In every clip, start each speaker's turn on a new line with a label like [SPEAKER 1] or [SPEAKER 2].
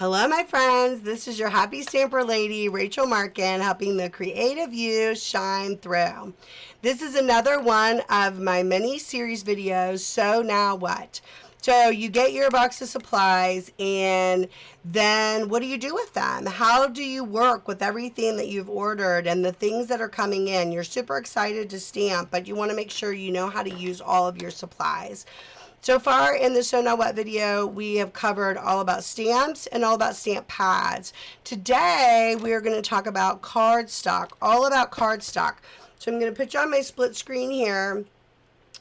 [SPEAKER 1] Hello, my friends. This is your happy stamper lady, Rachel Markin, helping the creative you shine through. This is another one of my mini series videos, So Now What? So you get your box of supplies, and then what do you do with them? How do you work with everything that you've ordered and the things that are coming in? You're super excited to stamp, but you want to make sure you know how to use all of your supplies. So far in the So Now What video, we have covered all about stamps and all about stamp pads. Today, we are going to talk about cardstock, all about cardstock. So I'm going to put you on my split screen here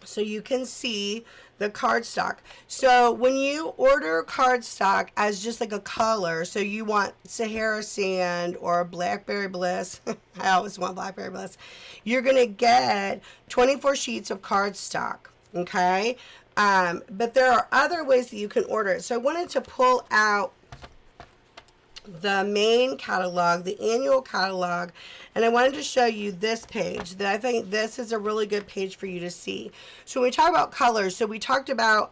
[SPEAKER 1] so you can see the cardstock. So when you order cardstock as just like a color, so you want Sahara Sand or Blackberry Bliss, I always want Blackberry Bliss, you're going to get 24 sheets of cardstock, okay? But there are other ways that you can order it. So I wanted to pull out the main catalog, the annual catalog, and I wanted to show you this page that I think this is a really good page for you to see. So when we talk about colors, so we talked about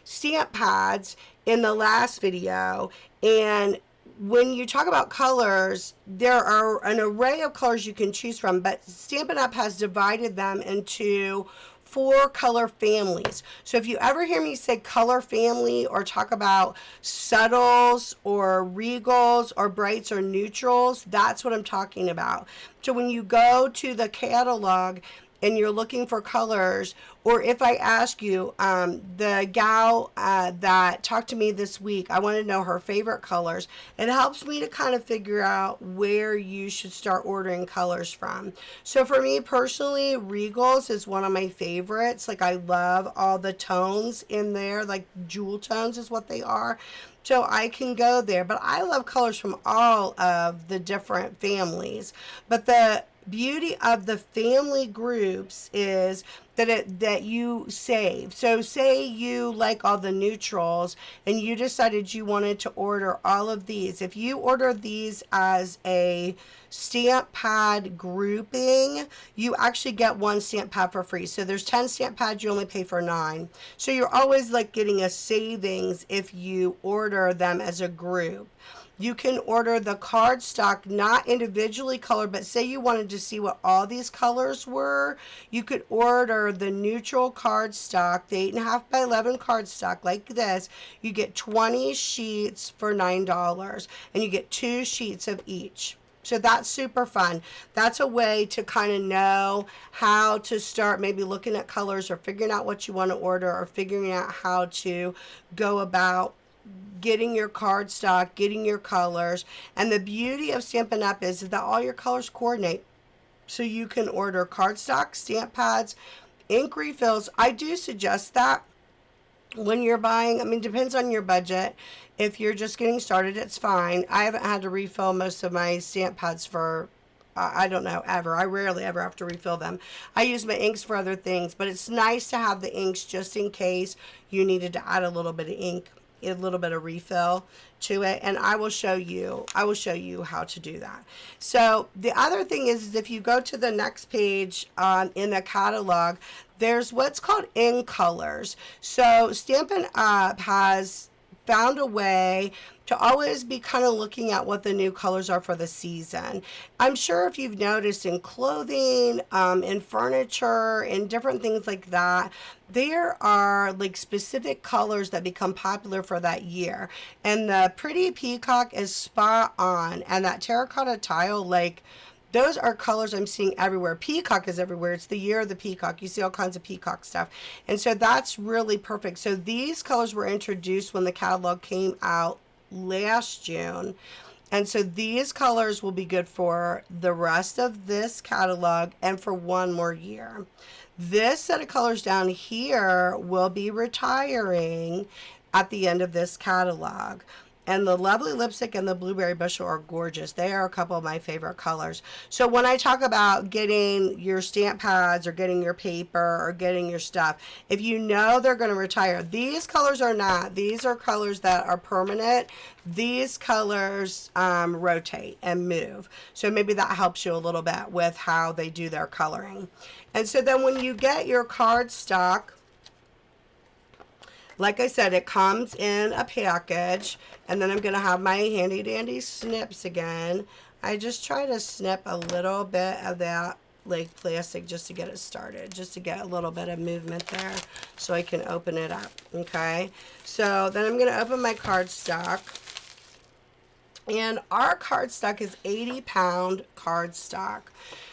[SPEAKER 1] stamp pads in the last video, and when you talk about colors, there are an array of colors you can choose from, but Stampin' Up! Has divided them into 4 color families. So if you ever hear me say color family or talk about subtles or regals or brights or neutrals, that's what I'm talking about. So when you go to the catalog and you're looking for colors, or if I ask you, the gal that talked to me this week, I want to know her favorite colors. It helps me to kind of figure out where you should start ordering colors from. So for me personally, Regals is one of my favorites. Like, I love all the tones in there, like jewel tones is what they are. So I can go there, but I love colors from all of the different families. But the beauty of the family groups is that you save. So say you like all the neutrals and you decided you wanted to order all of these. If you order these as a stamp pad grouping, you actually get 1 stamp pad for free. So there's 10 stamp pads, you only pay for 9. So you're always like getting a savings if you order them as a group. You can order the cardstock not individually colored, but say you wanted to see what all these colors were, you could order the neutral cardstock, the 8.5 by 11 cardstock like this. You get 20 sheets for $9, and you get 2 sheets of each. So that's super fun. That's a way to kind of know how to start maybe looking at colors or figuring out what you want to order or figuring out how to go about getting your cardstock, getting your colors. And the beauty of Stampin' Up! Is that all your colors coordinate. So you can order cardstock, stamp pads, ink refills. I do suggest that when you're buying. I mean, depends on your budget. If you're just getting started, it's fine. I haven't had to refill most of my stamp pads for I don't know, ever. I rarely ever have to refill them. I use my inks for other things, but it's nice to have the inks just in case you needed to add a little bit of ink, a little bit of refill to it, and I will show you how to do that. So the other thing is if you go to the next page in the catalog, there's what's called in colors. So Stampin' Up! Has found a way to always be kind of looking at what the new colors are for the season. I'm sure if you've noticed in clothing, in furniture, in different things like that, there are like specific colors that become popular for that year. And the pretty peacock is spot on. And that terracotta tile, like, those are colors I'm seeing everywhere. Peacock is everywhere. It's the year of the peacock. You see all kinds of peacock stuff. And so that's really perfect. So these colors were introduced when the catalog came out last June. And so these colors will be good for the rest of this catalog and for 1 more year. This set of colors down here will be retiring at the end of this catalog. And the lovely lipstick and the blueberry bushel are gorgeous. They are a couple of my favorite colors. So when I talk about getting your stamp pads or getting your paper or getting your stuff, if you know they're going to retire, these colors are not. These are colors that are permanent. These colors rotate and move. So maybe that helps you a little bit with how they do their coloring. And so then when you get your cardstock, Like I said, it comes in a package, and then I'm going to have my handy dandy snips again. I just try to snip a little bit of that like plastic just to get it started, just to get a little bit of movement there so I can open it up. Okay, so then I'm going to open my cardstock. And our cardstock is 80-pound cardstock.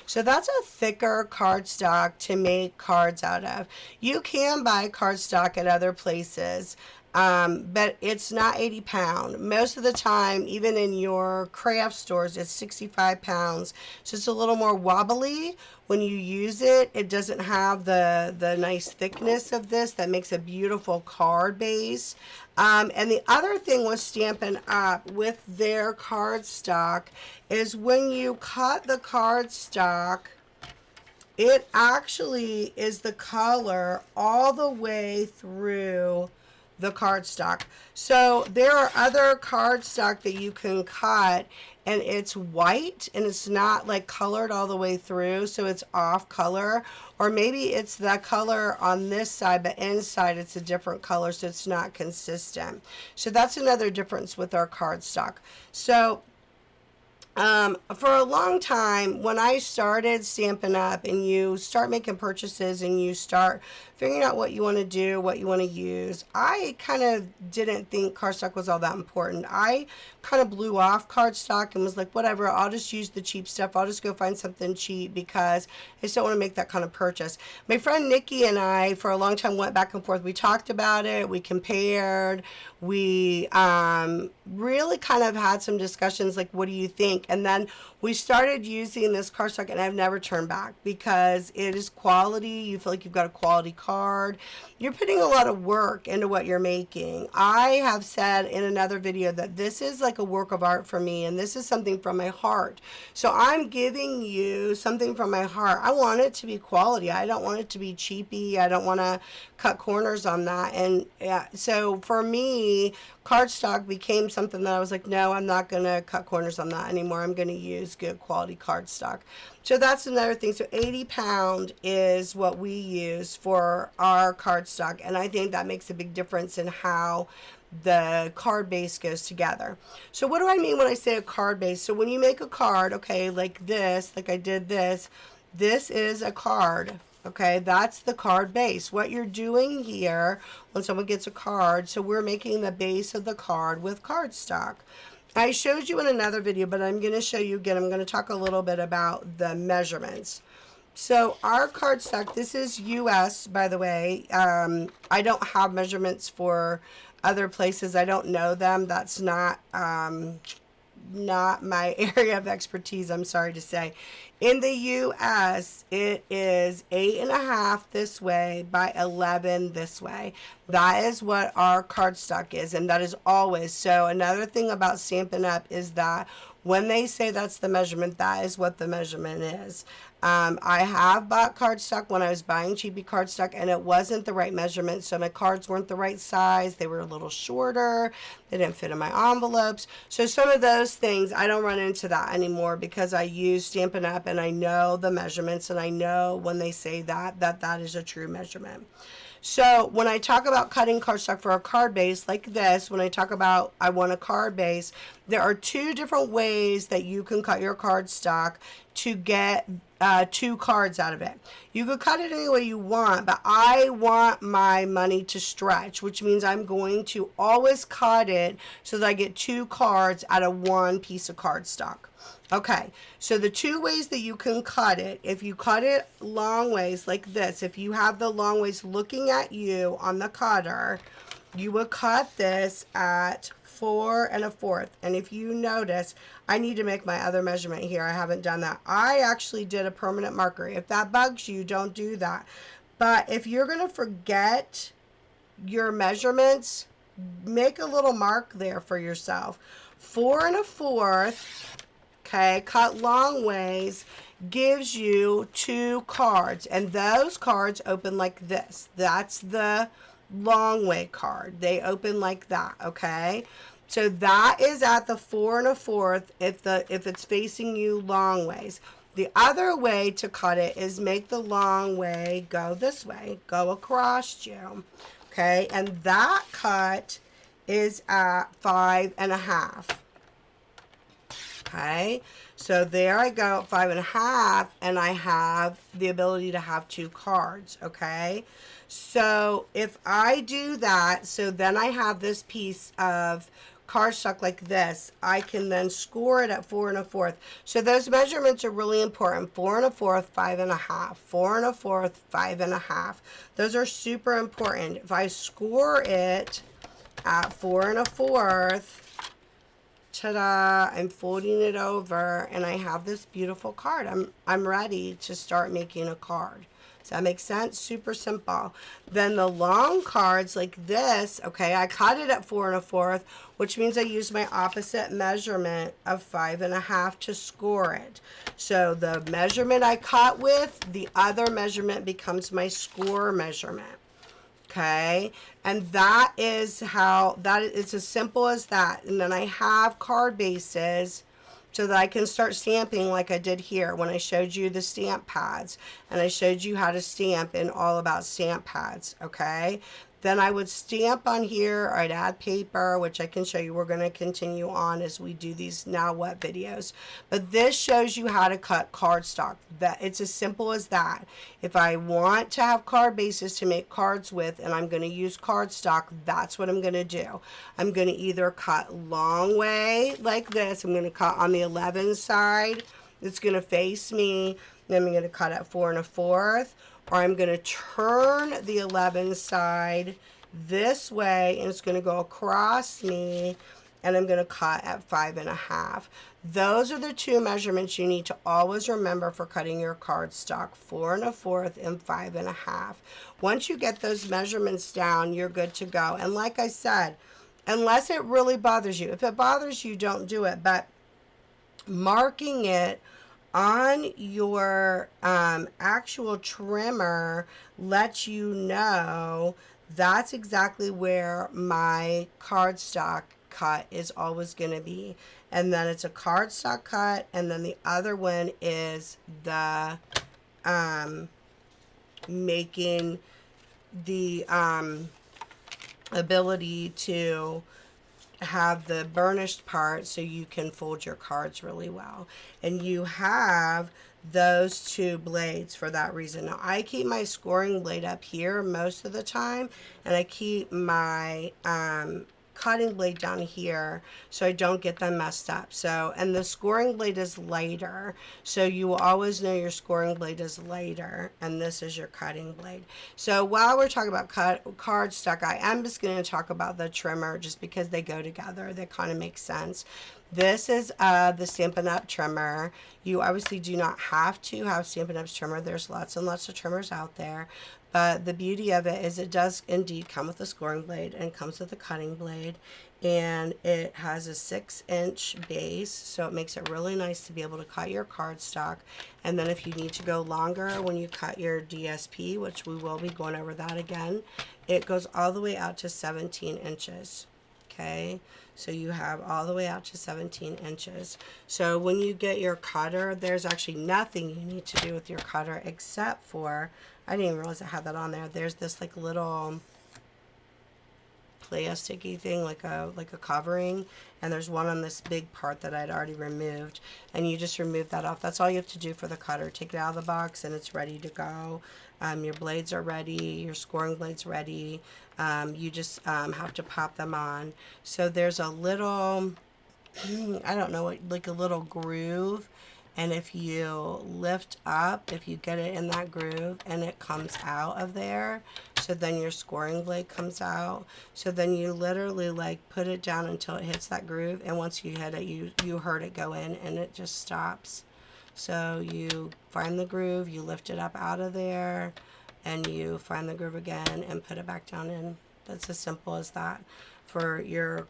[SPEAKER 1] So that's a thicker cardstock to make cards out of. You can buy cardstock at other places, but it's not 80 pound. Most of the time, even in your craft stores, it's 65 pounds. So it's a little more wobbly when you use it. It doesn't have the nice thickness of this that makes a beautiful card base. And the other thing with Stampin' Up! With their cardstock is when you cut the cardstock, it actually is the color all the way through the cardstock. So there are other cardstock that you can cut and it's white and it's not like colored all the way through, so it's off color. Or maybe it's the color on this side, but inside it's a different color, so it's not consistent. So that's another difference with our cardstock. So for a long time, when I started Stampin' Up! And you start making purchases and you start figuring out what you want to do, what you want to use, I kind of didn't think cardstock was all that important. I kind of blew off cardstock and was like, whatever, I'll just use the cheap stuff. I'll just go find something cheap because I just don't want to make that kind of purchase. My friend Nikki and I, for a long time, went back and forth. We talked about it. We compared. We really kind of had some discussions like, what do you think? And then we started using this cardstock and I've never turned back because it is quality. You feel like you've got a quality card. You're putting a lot of work into what you're making. I have said in another video that this is like a work of art for me and this is something from my heart. So I'm giving you something from my heart. I want it to be quality. I don't want it to be cheapy. I don't want to cut corners on that. And so for me, cardstock became something that I was like, no, I'm not going to cut corners on that anymore. I'm going to use good quality cardstock. So that's another thing. So 80 pound is what we use for our cardstock. And I think that makes a big difference in how the card base goes together. So what do I mean when I say a card base? So when you make a card, okay, like this, like I did this is a card. Okay, that's the card base. What you're doing here when someone gets a card, so we're making the base of the card with cardstock. I showed you in another video, but I'm going to show you again. I'm going to talk a little bit about the measurements. So our cardstock, this is US, by the way. I don't have measurements for other places. I don't know them. That's not my area of expertise, I'm sorry to say. In the US, it is 8.5 this way by 11 this way. That is what our cardstock is, and that is always. So another thing about Stampin' Up! Is that when they say that's the measurement, that is what the measurement is. I have bought cardstock when I was buying cheapy cardstock and it wasn't the right measurement, so my cards weren't the right size. They were a little shorter. They didn't fit in my envelopes. So some of those things, I don't run into that anymore because I use Stampin' Up! And I know the measurements and I know when they say that is a true measurement. So when I talk about cutting cardstock for a card base like this, when I talk about I want a card base, there are two different ways that you can cut your cardstock to get 2 cards out of it. You could cut it any way you want, but I want my money to stretch, which means I'm going to always cut it so that I get 2 cards out of 1 piece of cardstock. Okay, so the 2 ways that you can cut it, if you cut it long ways like this, if you have the long ways looking at you on the cutter, you would cut this at 4 1/4. And if you notice, I need to make my other measurement here. I haven't done that. I actually did a permanent marker. If that bugs you, don't do that. But if you're going to forget your measurements, make a little mark there for yourself. 4 1/4. Okay, cut long ways gives you 2 cards, and those cards open like this. That's the long way card. They open like that, okay? So that is at the 4 1/4 if it's facing you long ways. The other way to cut it is make the long way go this way, go across you. Okay, and that cut is at 5.5. Okay, so there I go at 5.5, and I have the ability to have 2 cards. Okay, so if I do that, so then I have this piece of cardstock like this. I can then score it at 4 1/4. So those measurements are really important. 4 1/4, 5.5. 4 1/4, 5.5. Those are super important. If I score it at 4 1/4, ta-da, I'm folding it over and I have this beautiful card. I'm ready to start making a card. Does that make sense? Super simple. Then the long cards like this, okay, I cut it at 4 1/4, which means I use my opposite measurement of 5.5 to score it. So the measurement I cut with, the other measurement becomes my score measurement. Okay, and that is how it's as simple as that. And then I have card bases so that I can start stamping like I did here when I showed you the stamp pads, and I showed you how to stamp in All About Stamp Pads. Okay, then I would stamp on here, or I'd add paper, which I can show you. We're going to continue on as we do these Now What videos. But this shows you how to cut cardstock. That it's as simple as that. If I want to have card bases to make cards with, and I'm going to use cardstock, that's what I'm going to do. I'm going to either cut long way like this. I'm going to cut on the 11 side. It's going to face me. Then I'm going to cut at 4 1/4. Or I'm going to turn the 11 side this way, and it's going to go across me, and I'm going to cut at 5.5. Those are the 2 measurements you need to always remember for cutting your cardstock: 4 1/4 and 5.5. Once you get those measurements down, you're good to go. And like I said, unless it really bothers you, if it bothers you, don't do it. But marking it on your actual trimmer lets you know that's exactly where my cardstock cut is always going to be. And then it's a cardstock cut, and then the other one is the making the ability to have the burnished part so you can fold your cards really well. And you have those 2 blades for that reason. Now I keep my scoring blade up here most of the time, and I keep my cutting blade down here so I don't get them messed up. So, and the scoring blade is lighter, so you will always know your scoring blade is lighter, and this is your cutting blade. So while we're talking about cardstock, I am just going to talk about the trimmer just because they go together. They kind of make sense. This is the Stampin' Up trimmer. You obviously do not have to have Stampin' Up's trimmer. There's lots and lots of trimmers out there. But the beauty of it is it does indeed come with a scoring blade, and comes with a cutting blade. And it has a 6-inch base, so it makes it really nice to be able to cut your cardstock. And then if you need to go longer when you cut your DSP, which we will be going over that again, it goes all the way out to 17 inches. Okay, so you have all the way out to 17 inches. So when you get your cutter, there's actually nothing you need to do with your cutter except for, I didn't even realize I had that on there. There's this like little plasticky thing, like a covering, and there's one on this big part that I'd already removed, and you just remove that off. That's all you have to do for the cutter. Take it out of the box and it's ready to go. Your blades are ready, your scoring blade's ready. You just have to pop them on. So there's a little, I don't know, like a little groove, and if you lift up, if you get it in that groove and it comes out of there, so then your scoring blade comes out. So then you literally like put it down until it hits that groove, and once you hit it, you heard it go in, and it just stops. So you find the groove, you lift it up out of there, and you find the groove again and put it back down in. That's as simple as that for your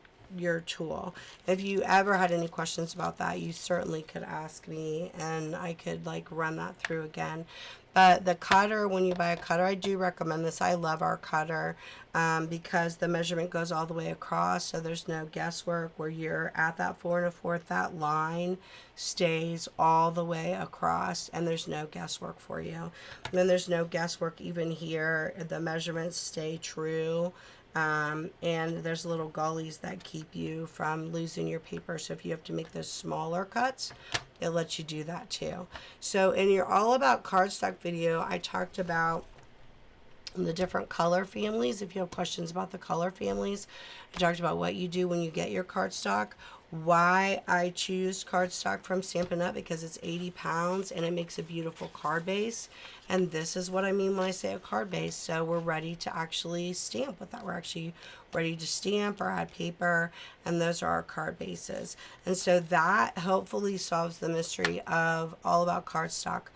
[SPEAKER 1] tool. If you ever had any questions about that, you certainly could ask me, and I could like run that through again. But the cutter, when you buy a cutter, I do recommend this. I love our cutter because the measurement goes all the way across, so there's no guesswork where you're at that 4 1/4. That line stays all the way across, and there's no guesswork for you. And then there's no guesswork even here. The measurements stay true. And there's little gullies that keep you from losing your paper. So if you have to make those smaller cuts, it lets you do that too. So in your All About Cardstock video, I talked about the different color families. If you have questions about the color families, I talked about what you do when you get your cardstock, why I choose cardstock from Stampin' Up, because it's 80 pounds and it makes a beautiful card base. And this is what I mean when I say a card base. So we're ready to actually stamp with that. We're actually ready to stamp or add paper, and those are our card bases. And so that hopefully solves the mystery of All About Cardstock.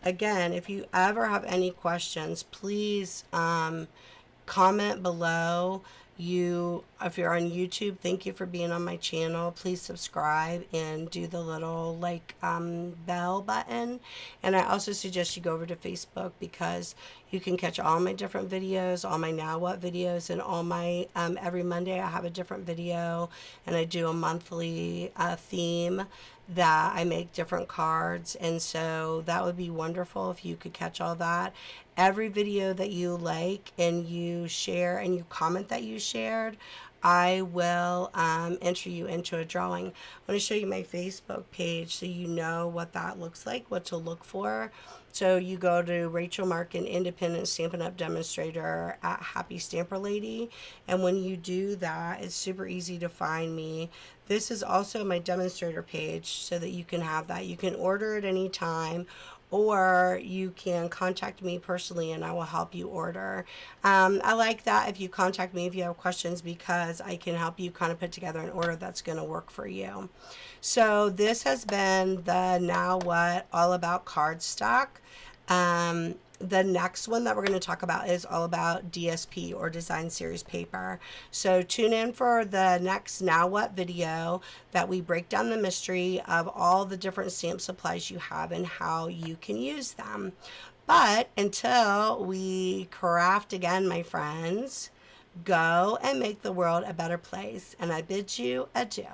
[SPEAKER 1] Again, if you ever have any questions, please comment below. If you're on YouTube, thank you for being on my channel. Please subscribe and do the little bell button. And I also suggest you go over to Facebook, because you can catch all my different videos, all my Now What videos, and all my every Monday I have a different video, and I do a monthly theme that I make different cards. And so that would be wonderful if you could catch all that. Every video that you like and you share and you comment that you shared, I will enter you into a drawing. I want to show you my Facebook page so you know what that looks like, what to look for. So you go to Rachel Markin Independent Stampin' Up Demonstrator at Happy Stamper Lady, and when you do that, it's super easy to find me. This is also my demonstrator page so that you can have that. You can order at any time, or you can contact me personally and I will help you order. I like that if you contact me if you have questions, because I can help you kind of put together an order that's going to work for you. So this has been the Now What All About Cardstock. The next one that we're going to talk about is all about DSP, or Design Series paper. So tune in for the next Now What video that we break down the mystery of all the different stamp supplies you have and how you can use them. But until we craft again, my friends, go and make the world a better place. And I bid you adieu.